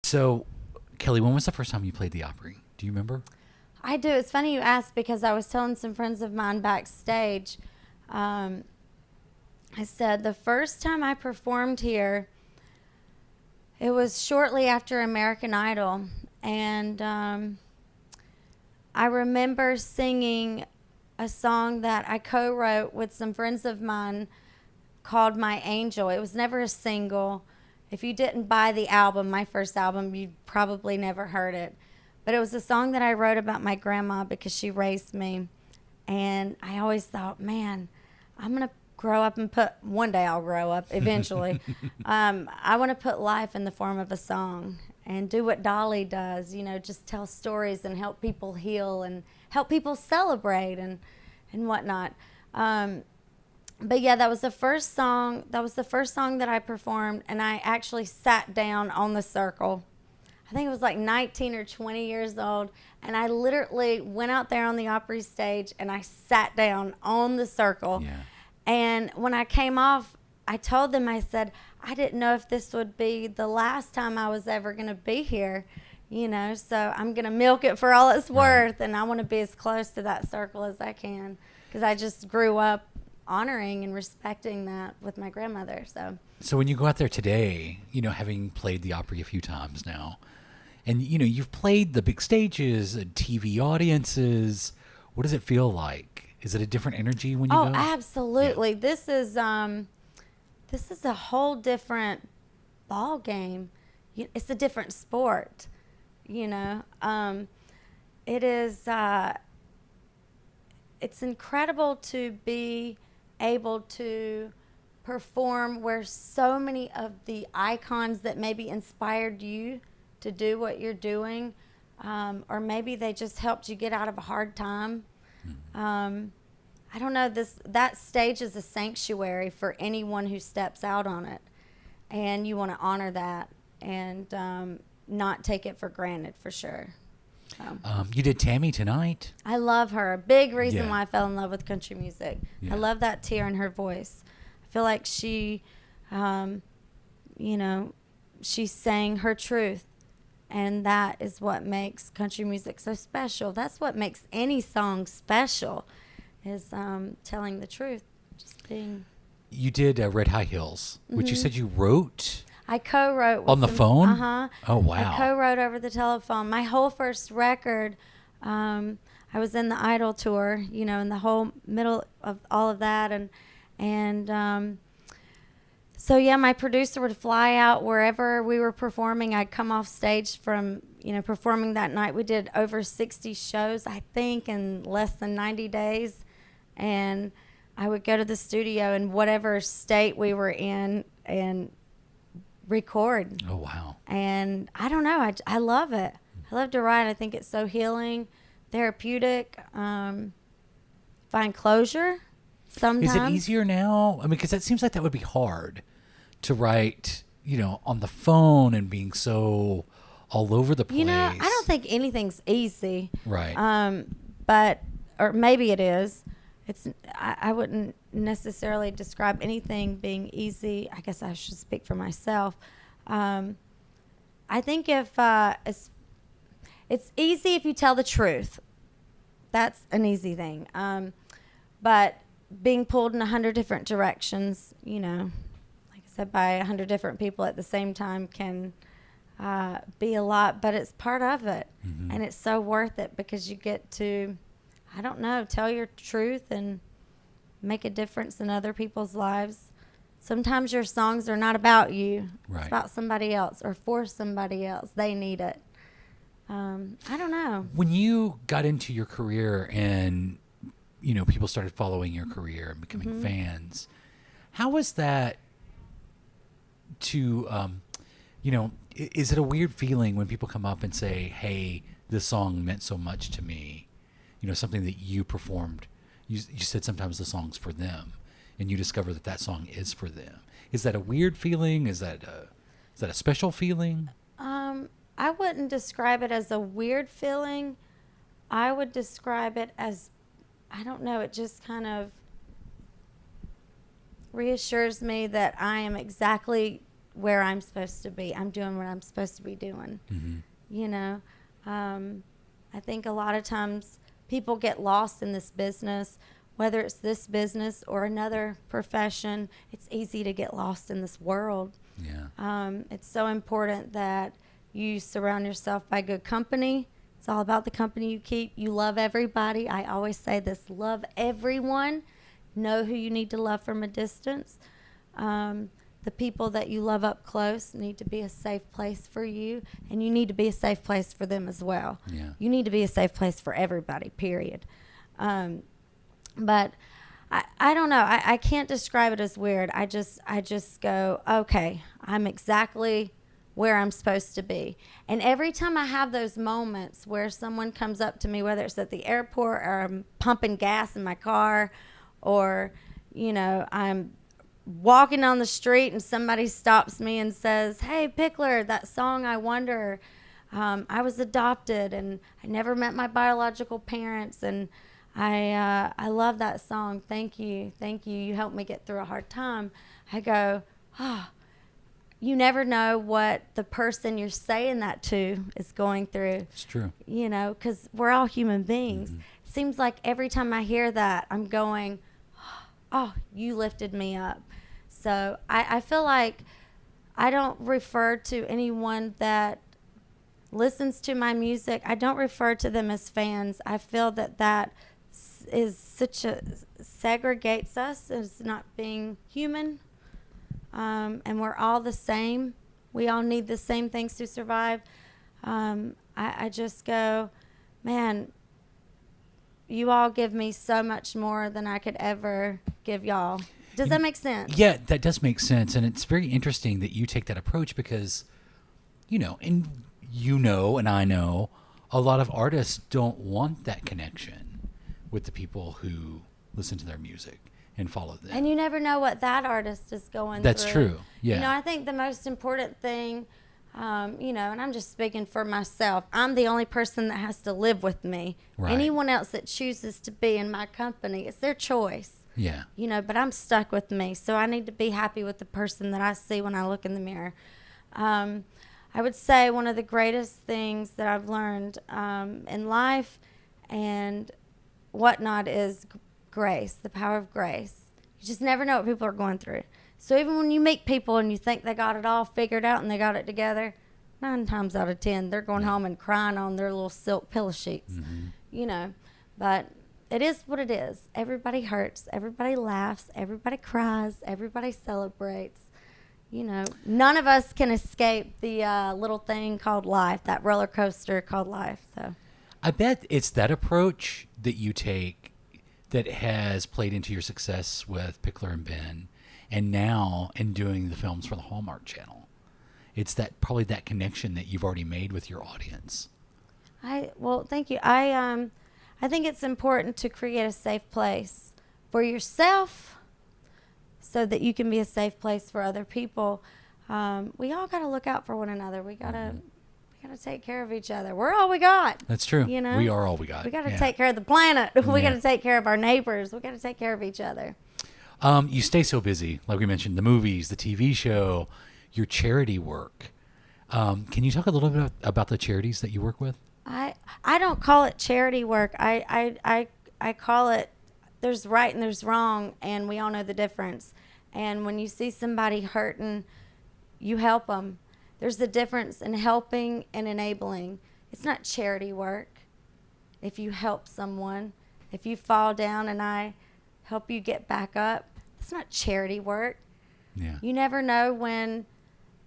So, Kelly, when was the first time you played the Opry? Do you remember? I do. It's funny you asked because I was telling some friends of mine backstage. I said the first time I performed here, it was shortly after American Idol. And I remember singing a song that I co-wrote with some friends of mine called My Angel. It was never a single. If you didn't buy the album, my first album, you probably never heard it. But it was a song that I wrote about my grandma because she raised me. And I always thought, man, I'm going to grow up and one day I'll grow up eventually. I want to put life in the form of a song and do what Dolly does, just tell stories and help people heal and help people celebrate and whatnot. But yeah, that was the first song. That was the first song that I performed, and I actually sat down on the circle. I think it was like 19 or 20 years old, and I literally went out there on the Opry stage, and I sat down on the circle. Yeah. And when I came off, I told them, I said, I didn't know if this would be the last time I was ever going to be here, so I'm going to milk it for all it's worth, and I want to be as close to that circle as I can because I just grew up honoring and respecting that with my grandmother. So when you go out there today, having played the Opry a few times now, and you've played the big stages, TV audiences, what does it feel like? Is it a different energy when you go? Oh, absolutely. Yeah. This is a whole different ball game. It's a different sport. It is. It's incredible to be able to perform where so many of the icons that maybe inspired you to do what you're doing, or maybe they just helped you get out of a hard time. I don't know, that stage is a sanctuary for anyone who steps out on it, and you want to honor that and not take it for granted, for sure. You did Tammy tonight. I love her. A big reason why I fell in love with country music. Yeah. I love that tear in her voice. I feel like she, she sang her truth, and that is what makes country music so special. That's what makes any song special, is telling the truth, just being. You did Red High Heels, which you said you wrote. I co-wrote on the phone. Oh wow! I co-wrote over the telephone. My whole first record, I was in the Idol tour, in the whole middle of all of that, and so yeah, my producer would fly out wherever we were performing. I'd come off stage from performing that night. We did over 60 shows, I think, in less than 90 days, and I would go to the studio in whatever state we were in and record. Oh wow! And I don't know, I love it. I love to write. I think it's so healing, therapeutic. Find closure sometimes. Is it easier now? I mean, because that seems like that would be hard to write, on the phone and being so all over the place. I don't think anything's easy. Right. But or maybe it is. I wouldn't necessarily describe anything being easy. I guess I should speak for myself. I think if it's easy if you tell the truth. That's an easy thing. But being pulled in 100 different directions, like I said, by 100 different people at the same time can be a lot. But it's part of it. Mm-hmm. And it's so worth it because you get to, I don't know, tell your truth and make a difference in other people's lives. Sometimes your songs are not about you. Right. It's about somebody else or for somebody else. They need it. I don't know. When you got into your career and, people started following your career and becoming fans, how was that to, is it a weird feeling when people come up and say, hey, this song meant so much to me? Something that you performed, you said sometimes the song's for them, and you discover that song is for them. Is that a weird feeling? Is that a special feeling? I wouldn't describe it as a weird feeling. I would describe it as, I don't know, it just kind of reassures me that I am exactly where I'm supposed to be. I'm doing what I'm supposed to be doing. Mm-hmm. You know, I think a lot of times people get lost in this business, whether it's this business or another profession. It's easy to get lost in this world. Yeah. It's so important that you surround yourself by good company. It's all about the company you keep. You love everybody. I always say this: love everyone. Know who you need to love from a distance. The people that you love up close need to be a safe place for you, and you need to be a safe place for them as well. Yeah. You need to be a safe place for everybody, period. But I don't know. I can't describe it as weird. I just go, okay, I'm exactly where I'm supposed to be. And every time I have those moments where someone comes up to me, whether it's at the airport or I'm pumping gas in my car, or, you know, I'm walking on the street and somebody stops me and says, "Hey, Pickler, that song I Wonder, I was adopted and I never met my biological parents, and I love that song. Thank you. You helped me get through a hard time." I go, you never know what the person you're saying that to is going through. It's true. You know, because we're all human beings. Mm-hmm. Seems like every time I hear that, I'm going, oh, you lifted me up. So I feel like I don't refer to anyone that listens to my music. I don't refer to them as fans. I feel that is segregates us as not being human. And we're all the same. We all need the same things to survive. I just go, man, you all give me so much more than I could ever give y'all. Does that make sense? Yeah, that does make sense. And it's very interesting that you take that approach because, and and I know a lot of artists don't want that connection with the people who listen to their music and follow them. And you never know what that artist is going through. That's true. Yeah. I think the most important thing, and I'm just speaking for myself, I'm the only person that has to live with me. Right. Anyone else that chooses to be in my company, it's their choice. Yeah. But I'm stuck with me. So I need to be happy with the person that I see when I look in the mirror. I would say one of the greatest things that I've learned in life and whatnot is grace, the power of grace. You just never know what people are going through. So even when you meet people and you think they got it all figured out and they got it together, 9 times out of 10, they're going home and crying on their little silk pillow sheets, But it is what it is. Everybody hurts. Everybody laughs. Everybody cries. Everybody celebrates. None of us can escape the little thing called life, that roller coaster called life. So, I bet it's that approach that you take that has played into your success with Pickler and Ben, and now in doing the films for the Hallmark Channel. It's probably that connection that you've already made with your audience. Well, thank you. I think it's important to create a safe place for yourself so that you can be a safe place for other people. We all got to look out for one another. We got to take care of each other. We're all we got. That's true. We are all we got. We got to take care of the planet. We got Yeah. to take care of our neighbors. We got to take care of each other. You stay so busy, like we mentioned, the movies, the TV show, your charity work. Can you talk a little bit about the charities that you work with? I don't call it charity work. I call it, there's right and there's wrong, and we all know the difference. And when you see somebody hurting, you help them. There's a difference in helping and enabling. It's not charity work. If you help someone, if you fall down and I help you get back up, it's not charity work. Yeah. You never know when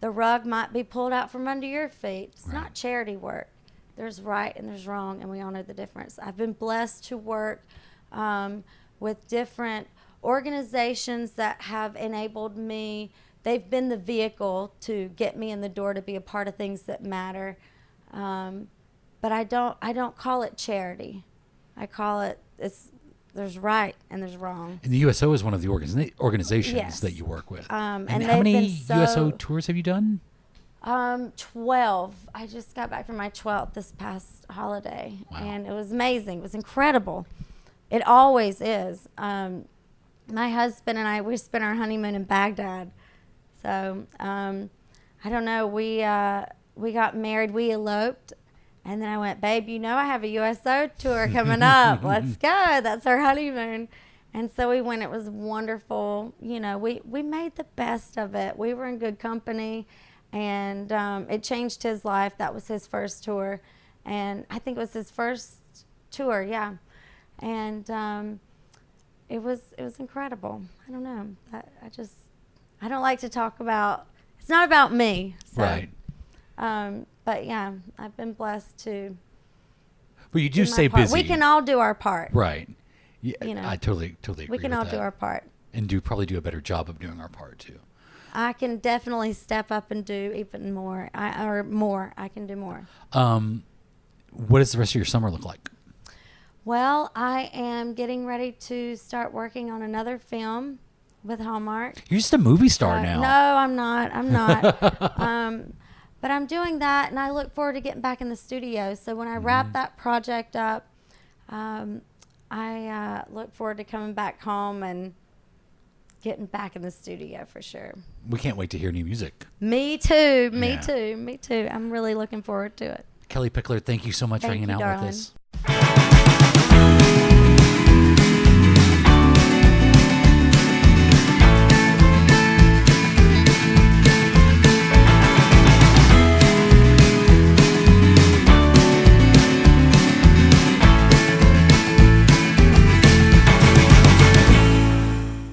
the rug might be pulled out from under your feet. It's not charity work. There's right and there's wrong, and we all know the difference. I've been blessed to work with different organizations that have enabled me. They've been the vehicle to get me in the door to be a part of things that matter. But I don't call it charity. I call it, there's right and there's wrong. And the USO is one of the organizations Yes. that you work with. And how they've many been so- USO tours have you done? 12. I just got back from my 12th this past holiday. Wow. And it was amazing. It was incredible. It always is. My husband and I, we spent our honeymoon in Baghdad. So I don't know. We got married. We eloped. And then I went, babe, you know I have a USO tour coming up. Let's go. That's our honeymoon. And so we went. It was wonderful. You know, we made the best of it. We were in good company. And it changed his life. That was his first tour. And I think it was his first tour, yeah. And it was incredible. I don't know. I don't like to talk about, it's not about me. So, right. But yeah, I've been blessed to. But you do stay part. busy. We can all do our part. Right. Yeah, you know, I totally agree we can with all that. do our part. And probably do a better job of doing our part too. I can definitely step up and do even more. I can do more. What does the rest of your summer look like? Well, I am getting ready to start working on another film with Hallmark. You're just a movie star now. No, I'm not. But I'm doing that, and I look forward to getting back in the studio. So when I wrap that project up, I look forward to coming back home and getting back in the studio for sure. We can't wait to hear new music. Me too. Me too. I'm really looking forward to it. Kellie Pickler, thank you so much for hanging out with us.